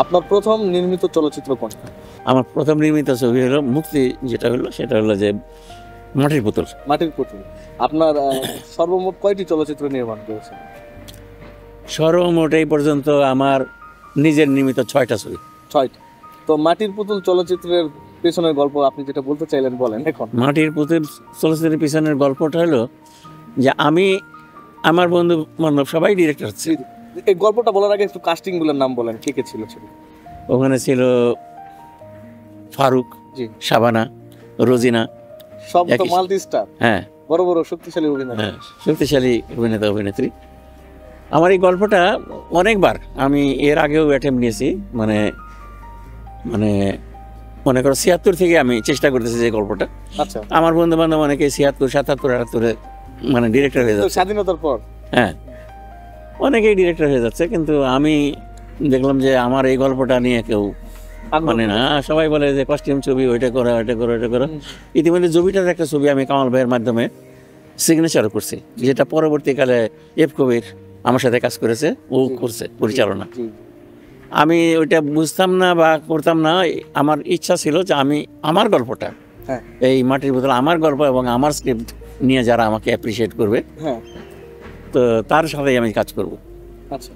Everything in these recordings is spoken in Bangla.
আপনার প্রথম নির্মিত চলচ্চিত্র কোনটা? আমার প্রথম নির্মিত ছবি হলো মুক্তি, যেটা হলো সেটা হলো যে মাটির পুতুল। মাটির পুতুল। আপনার সর্বমোট কয়টি চলচ্চিত্র নির্মাণ করেছেন? সর্বমোট এই পর্যন্ত আমার নিজের নির্মিত 6টা ছবি। 6টি। তো মাটির পুতুল চলচ্চিত্রের পেছনের গল্প আপনি যেটা বলতে চাইলেন বলেন এখন। মাটির পুতুল চলচ্চিত্রের পিছনের গল্পটা হলো যে আমি, আমার বন্ধু বান্ধব সবাই ডিরেক্টর হচ্ছে। এই গল্পটা বলার আগে একটু কাস্টিং গুলোর নাম বলেন, কে কে ছিল ছবি? ওখানে ছিল ফারুক, জি, শাবানা, রোজিনা, সব তো মাল্টি স্টার। হ্যাঁ, বড় বড় শক্তিশালী অভিনেতা। হ্যাঁ, শক্তিশালী অভিনেতা অভিনেত্রী। আমার এই গল্পটা অনেকবার আমি এর আগেও অ্যাটেম্প নিয়েছি, মানে মানে মনে করো 76 থেকে আমি চেষ্টা করতেছি যে গল্পটা। আচ্ছা, আমার বন্ধু বান্ধব অনেকে 76, 77, 78 মানে ডিরেক্টর হয়ে যাচ্ছে স্বাধীনতার পর। হ্যাঁ, অনেকেই ডিরেক্টর হয়ে যাচ্ছে, কিন্তু আমি দেখলাম যে আমার এই গল্পটা নিয়ে কেউ মানে না, সবাই বলে যে কস্টিউম ছবি, ওইটা করো ওইটা করো ওইটা করো। ইতিমধ্যে জবিটার একটা ছবি আমি কামাল ভাইয়ের মাধ্যমে সিগনেচারও করছি, যেটা পরবর্তীকালে এফ কবির আমার সাথে কাজ করেছে, ও করছে পরিচালনা। আমি ওইটা বুঝতাম না বা করতাম না, আমার ইচ্ছা ছিল যে আমি আমার গল্পটা, এই মাটির পুতুল আমার গল্প এবং আমার স্ক্রিপ্ট নিয়ে যারা আমাকে অ্যাপ্রিসিয়েট করবে, তো তার সাথেই আমি কাজ করব। আচ্ছা,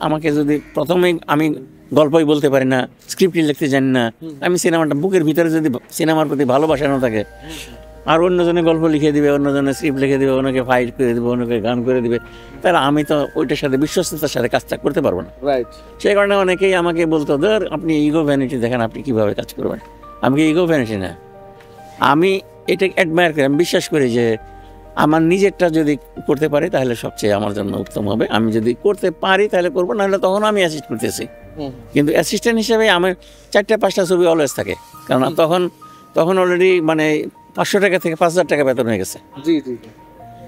আমাকে যদি প্রথমেই আমি গল্পই বলতে পারি না, স্ক্রিপ্টই লিখতে জানি না, আমি সিনেমাটা বুকের ভিতরে যদি সিনেমার প্রতি ভালোবাসা না থাকে, আর অন্যজনে গল্প লিখে দিবে, অন্যজনে স্ক্রিপ্ট লিখে দিবে, অন্যকে ফাইট করে দিবে, অন্যকে গান করে দিবে, তাহলে আমি তো ওইটার সাথে বিশ্বস্ততার সাথে কাজটা করতে পারবো না। সেই কারণে অনেকেই আমাকে বলতো, ধর আপনি ইগো ভ্যানিটি দেখেন, আপনি কীভাবে কাজ করবেন। আমি ইগো ভ্যানিটি না, আমি এটা অ্যাডমায়ার করি, আমি বিশ্বাস করি যে আমার নিজেরটা যদি করতে পারি তাহলে সবচেয়ে আমার জন্য উত্তম হবে। আমি যদি করতে পারি তাহলে করবো, নাহলে তখন আমি অ্যাসিস্ট করতেছি। কিন্তু অ্যাসিস্ট্যান্ট হিসেবে আমার 4-5টা ছবি অলওয়েজ থাকে, কারণ তখন অলরেডি মানে 500 টাকা থেকে 5000 টাকা বেতন হয়ে গেছে।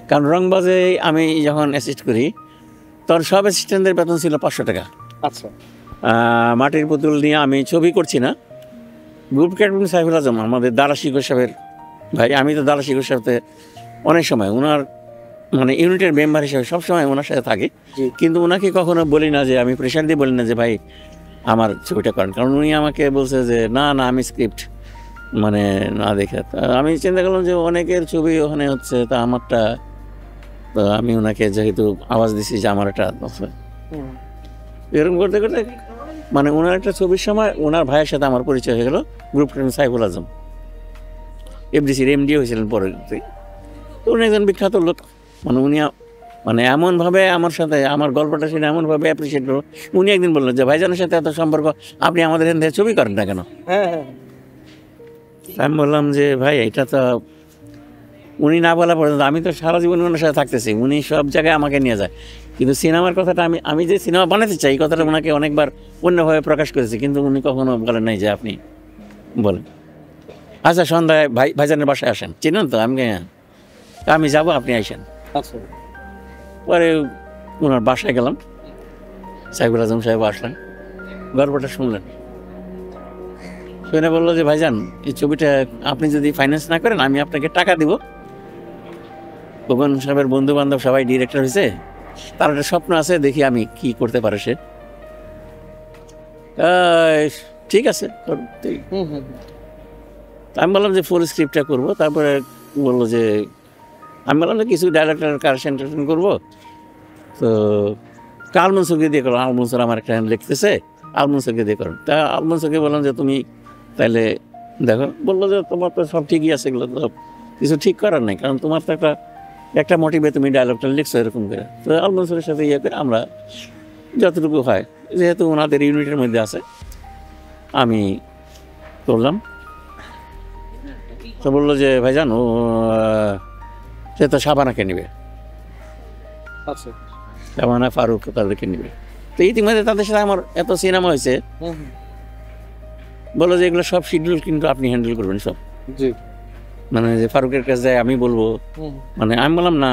কারণ রংবাজে আমি যখন অ্যাসিস্ট করি তখন সব অ্যাসিস্ট্যান্টদের বেতন ছিল 500 টাকা। আচ্ছা, মাটির পুতুল নিয়ে আমি ছবি করছি না, গ্রুপ ক্যাপ্টেন সাইফুল আজম আমাদের দারা শিকর সাহেবের ভাই, আমি তো দারা শিকর সাহেবতে অনেক সময় ওনার মানে ইউনিটের মেম্বার হিসেবে সবসময় ওনার সাথে থাকি, কিন্তু ওনাকে কখনো বলি না যে, আমি প্রেশার দিয়ে বলি না যে ভাই আমার ছবিটা করেন, কারণ উনি আমাকে বলছে যে না না আমি স্ক্রিপ্ট মানে না দেখে। আমি চিন্তা করলাম যে অনেকের ছবি ওখানে হচ্ছে, তা আমারটা, তো আমি ওনাকে যেহেতু আওয়াজ দিছি যে আমার একটা এরকম করতে করতে মানে ওনার একটা ছবির সময় ওনার ভাইয়ের সাথে আমার পরিচয় হয়ে গেল, গ্রুপ ক্যাপ্টেন সাইফুল আজম, এফডিসির এমডি হয়েছিলেন পরে। তো উনি একজন বিখ্যাত লোক, মানে উনি মানে এমনভাবে আমার সাথে আমার গল্পটা সেটা এমনভাবে অ্যাপ্রিসিয়েট করবো। উনি একদিন বললেন যে ভাইজানের সাথে এত সম্পর্ক, আপনি আমাদের এখান থেকে ছবি করেন না কেন? আমি বললাম যে ভাই এটা তো উনি না বলা পর্যন্ত আমি তো সারা জীবন ওনার সাথে থাকতেছি, উনি সব জায়গায় আমাকে নিয়ে যায়, কিন্তু সিনেমার কথাটা আমি যে সিনেমা বানাতে চাই এই কথাটা ওনাকে অনেকবার অন্যভাবে প্রকাশ করেছি, কিন্তু উনি কখনো বলেন নাই যে আপনি বলেন। আচ্ছা সন্ধ্যায় ভাইজানের বাসায় আসেন, চিনেন তো? আমি যাবো, আপনি আইসেন। আচ্ছা, পরে ওনার বাসায় গেলাম, সাইফুল আজম সাহেব আসলেন, গল্পটা শুনলেন, শুনে বললো যে ভাইজান এই ছবিটা আপনি যদি ফাইন্যান্স না করেন আমি আপনাকে টাকা দিব। খোকন সাহেবের বন্ধু বান্ধব সবাই ডিরেক্টর হয়েছে, তার একটা স্বপ্ন আছে, দেখি আমি কি করতে পারে সে। ঠিক আছে, আমি বললাম যে ফুল স্ক্রিপ্টটা করবো। তারপরে বললো যে, আমি বললাম যে কিছু ডাইরেক্টর কারেকশন টারেকশন করবো, তো আলমনসুরকে দিয়ে করো, আলমনসুর আমার একটা লিখতেছে, আলমনসুরকে দিয়ে করো। তা আলমনসুরকে বললাম যে তুমি তাইলে দেখো। বললো যে তোমার তো সব ঠিকই আছে, এগুলো তো কিছু ঠিক করার নেই, কারণ তোমার তো একটা মোটিভে তুমি ডায়লগটা লিখছো এরকম করে। তো আলমনসুরের সাথে ইয়ে করে আমরা যতটুকু হয়, যেহেতু ওনাদের ইউনিটের মধ্যে আছে, আমি করলাম। তো বললো যে ভাইজান ও সে তো শাবানাকে নেবে, শাবানা ফারুক তাদেরকে নেবে। তো ইতিমধ্যে তাদের সাথে আমার এত সিনেমা হয়েছে, বললো যে এগুলো সব শিডিউল কিন্তু আপনি হ্যান্ডেল করবেন সব। মানে যে ফারুকের কাছে যায় আমি বলবো, মানে আমি বললাম না,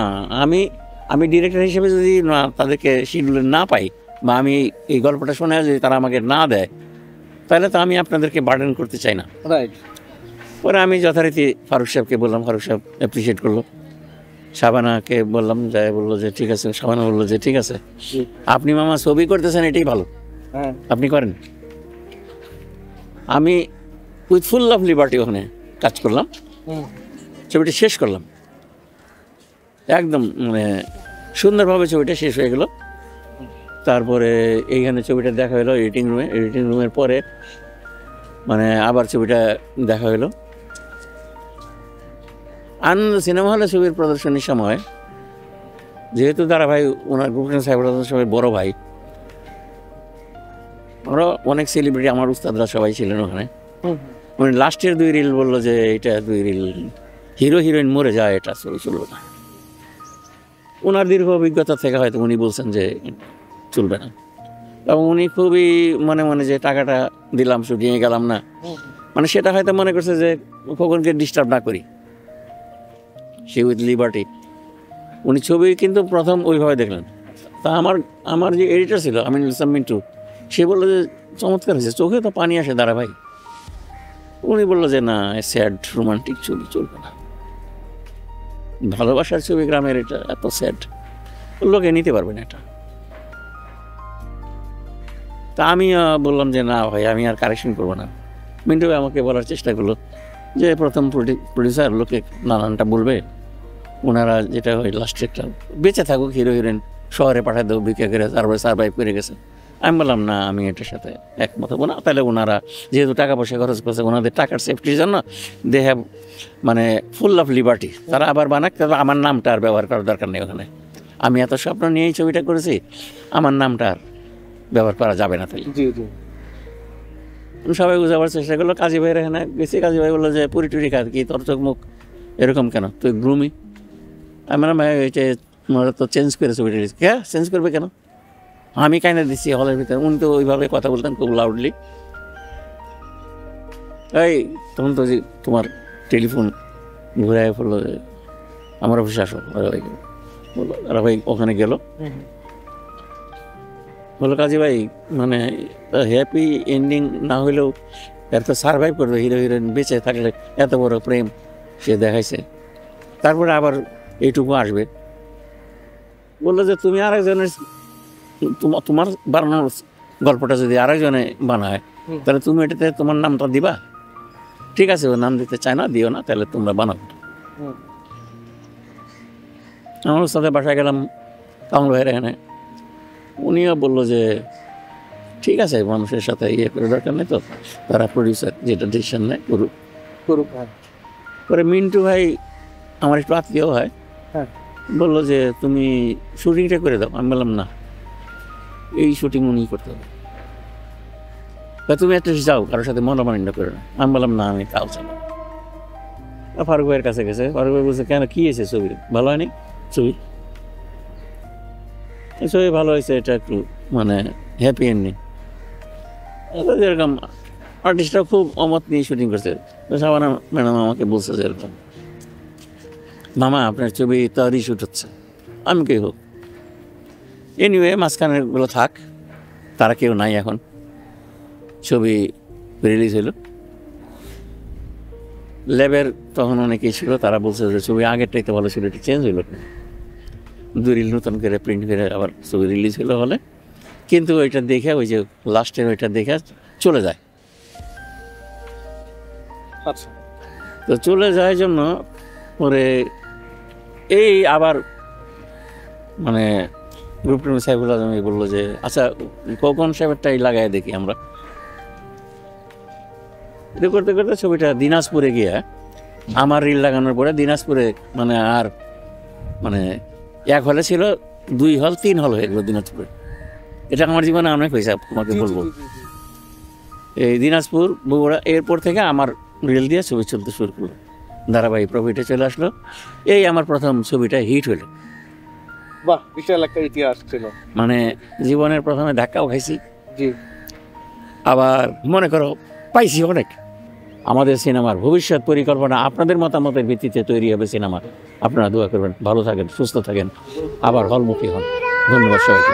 আমি ডিরেক্টর হিসেবে যদি না তাদেরকে শিডিউলে না পাই, বা আমি এই গল্পটা শোনা যদি তারা আমাকে না দেয়, তাহলে তো আমি আপনাদেরকে বার্ডেন করতে চাই না। পরে আমি যথারীতি ফারুক সাহেবকে বললাম, ফারুক সাহেব অ্যাপ্রিসিয়েট করলো। শাবানাকে বললাম, যাই বললো যে ঠিক আছে। শাবানা বললো যে ঠিক আছে, আপনি মামা ছবি করতেছেন এটাই ভালো, হ্যাঁ। আপনি করেন? আমি উইথ ফুল অফ লিবার্টি ওখানে কাজ করলাম, ছবিটা শেষ করলাম একদম, মানে সুন্দরভাবে ছবিটা শেষ হয়ে গেল। তারপরে এইখানে ছবিটা দেখা হলো এডিটিং রুমে, এডিটিং রুমের পরে মানে আবার ছবিটা দেখা হলো আনন্দ সিনেমা হলে। ছবির প্রদর্শনীর সময় যেহেতু দাদা ভাই ওনার গুলশান সাহেব সবাই বড় ভাই, আমরা অনেক সেলিব্রিটি, আমার উস্তাদরা সবাই ছিলেন ওখানে। মানে লাস্টের 2 রিল বললো যে এটা 2 রিল হিরো হিরোইন মরে যায়, এটা চলবে না। ওনার দীর্ঘ অভিজ্ঞতা থেকে হয়তো উনি বলছেন যে চলবে না, এবং উনি খুবই মনে মনে যে টাকাটা দিলাম শুটিংয়ে গেলাম না, মানে সেটা হয়তো মনে করছে যে খোকনকে ডিস্টার্ব না করি, সে উইথ লিবার্টি। উনি ছবি কিন্তু প্রথম ওইভাবে দেখলেন। তা আমার যে এডিটর ছিল আমিনুল ইসলাম মিন্টু, সে বললো যে চমৎকার হয়েছে, চোখে তো পানি আসে দাঁড়া ভাই। উনি বললো যে না, স্যাড রোমান্টিক ছবি চলবে না, ভালোবাসার ছবি গ্রামের, এটা এত স্যাড, লোকে নিতে পারবে না এটা। তা আমি বললাম যে না ভাই, আমি আর কারেকশন করবো না। মিন্টু ভাই আমাকে বলার চেষ্টা করলো যে প্রথম প্রডিউসার, লোকে নানানটা বলবে, ওনারা যেটা হয় লাস্টে একটা বেঁচে থাকুক, হিরো হিরোইন শহরে পাঠায় দেবো বিক্রি করে, তারপরে সার্ভাইভ করে গেছে। আমি বললাম না, আমি এটার সাথে একমত হবো না। তাহলে ওনারা যেহেতু টাকা পয়সা খরচ করছে, ওনাদের টাকার সেফটির জন্য দে হ্যাভ মানে ফুল অফ লিবার্টি, তারা আবার বানাক, তবে আমার নামটা আর ব্যবহার করার দরকার নেই ওখানে। আমি এত স্বপ্ন নিয়েই ছবিটা করেছি, আমার নামটা আর ব্যবহার করা যাবে না। তাহলে সবাই বুঝাবার চেষ্টা করলো। কাজী ভাইয়ের এখানে গেছি, কাজী ভাই বললো যে পুরি টুরি খাত কি, তোর চোখ মুখ এরকম কেন, তুই গ্রুমি। আমি বললাম ভাই ওইটা ওনারা তো চেঞ্জ করে ছবিটা, হ্যাঁ চেঞ্জ করবে কেন, আমি কাইনা দিচ্ছি হলের ভিতরে। উনি তো ওইভাবে কথা বলতেন খুব লাউডলি। এই তখন তো যে তোমার টেলিফোন ঘুরে পড়লো, আমার অফিসে আসো, বললো দাদা ভাই ওখানে গেল, বললো কাজী ভাই মানে হ্যাপি এন্ডিং না হইলেও এর তো সার্ভাইভ করবে, হিরো হিরোইন বেঁচে থাকলে এত বড় প্রেম সে দেখাইছে, তারপরে আবার এইটুকু আসবে। বললো যে তুমি আরেকজনের, তোমার বানানোর গল্পটা যদি আরেকজনে বানায়, তাহলে তুমি এটাতে তোমার নামটা দিবা? ঠিক আছে, ও নাম দিতে চায় না, দিও না, তাহলে তোমরা বানাও। আমার সাথে বাসায় গেলাম কামল ভাইয়ের এখানে, উনিও বললো যে ঠিক আছে, মানুষের সাথে ইয়ে করে দরকার নেই, তো তারা প্রডিউসার যেটা ডিসিশন নেয় করুক। পরে মিন্টু ভাই আমার একটু আত্মীয় হয়, বললো যে তুমি শুটিংটা করে দাও। আমি বললাম না, এই শুটিং উনি করতে হবে, তুমি একটা যাও কারোর সাথে মনোমালিন্য করে না। আমি বললাম না, আমি কাল চালাম। ফারুক ভাইয়ের কাছে গেছে, ফারুক ভাই বলছে কেন, কি হয়েছে, ছবি ভালো হয়নি? ছবি ভালো হয়েছে, এটা একটু মানে হ্যাপি এন্ডিং। যেরকম আর্টিস্টরা খুব অমত নিয়ে শুটিং করছে। শাবানা ম্যাডাম আমাকে বলছে যে এরকম, মামা আপনার ছবি তারই শ্যুট হচ্ছে। আমি কে হোক, এনিওয়ে মাঝখানেরগুলো থাক, তারা কেউ নাই এখন। ছবি রিলিজ হলো, ল্যাবের তখন অনেকেই ছিল, তারা বলছে যে ছবি আগেরটাই তো ভালো ছিল, এটা চেঞ্জ হইল, 2 রিল নতুন করে প্রিন্ট করে আবার ছবি রিলিজ হলো হলে। কিন্তু ওইটা দেখে, ওই যে লাস্টের ওইটা দেখে চলে যায়। আচ্ছা, তো চলে যায় জন্য পরে এই আবার মানে গ্রুপ সাহেবুল আজম বললো যে আচ্ছা খোকন সাহেবেরটাই লাগাই দেখি আমরা। এটা করতে করতে ছবিটা দিনাজপুরে গিয়ে, আমার রিল লাগানোর পরে দিনাজপুরে মানে আর মানে 1 হলে ছিল, 2 হল 3 হল হয়ে গেলো দিনাজপুরে। এটা আমার জীবনে অনেক হয়েছে, তোমাকে বলবো। এই দিনাজপুর, বগুড়া, এরপর থেকে আমার রিল দিয়ে ছবি চলতে শুরু করলো, ধারাবাহিক প্রফিটে চলে আসলো। এই আমার প্রথম ছবিটা হিট হলো। বাহ, বিশাল একটা ইতিহাস ছিল। মানে জীবনের প্রথমে ধাক্কাও খাইছি, জি, আবার মনে করো পাইছি অনেক। আমাদের সিনেমার ভবিষ্যৎ পরিকল্পনা আপনাদের মতামতের ভিত্তিতে তৈরি হবে সিনেমা। আপনারা দোয়া করবেন, ভালো থাকেন, সুস্থ থাকেন, আবার হলমুখী হন। ধন্যবাদ সবাইকে।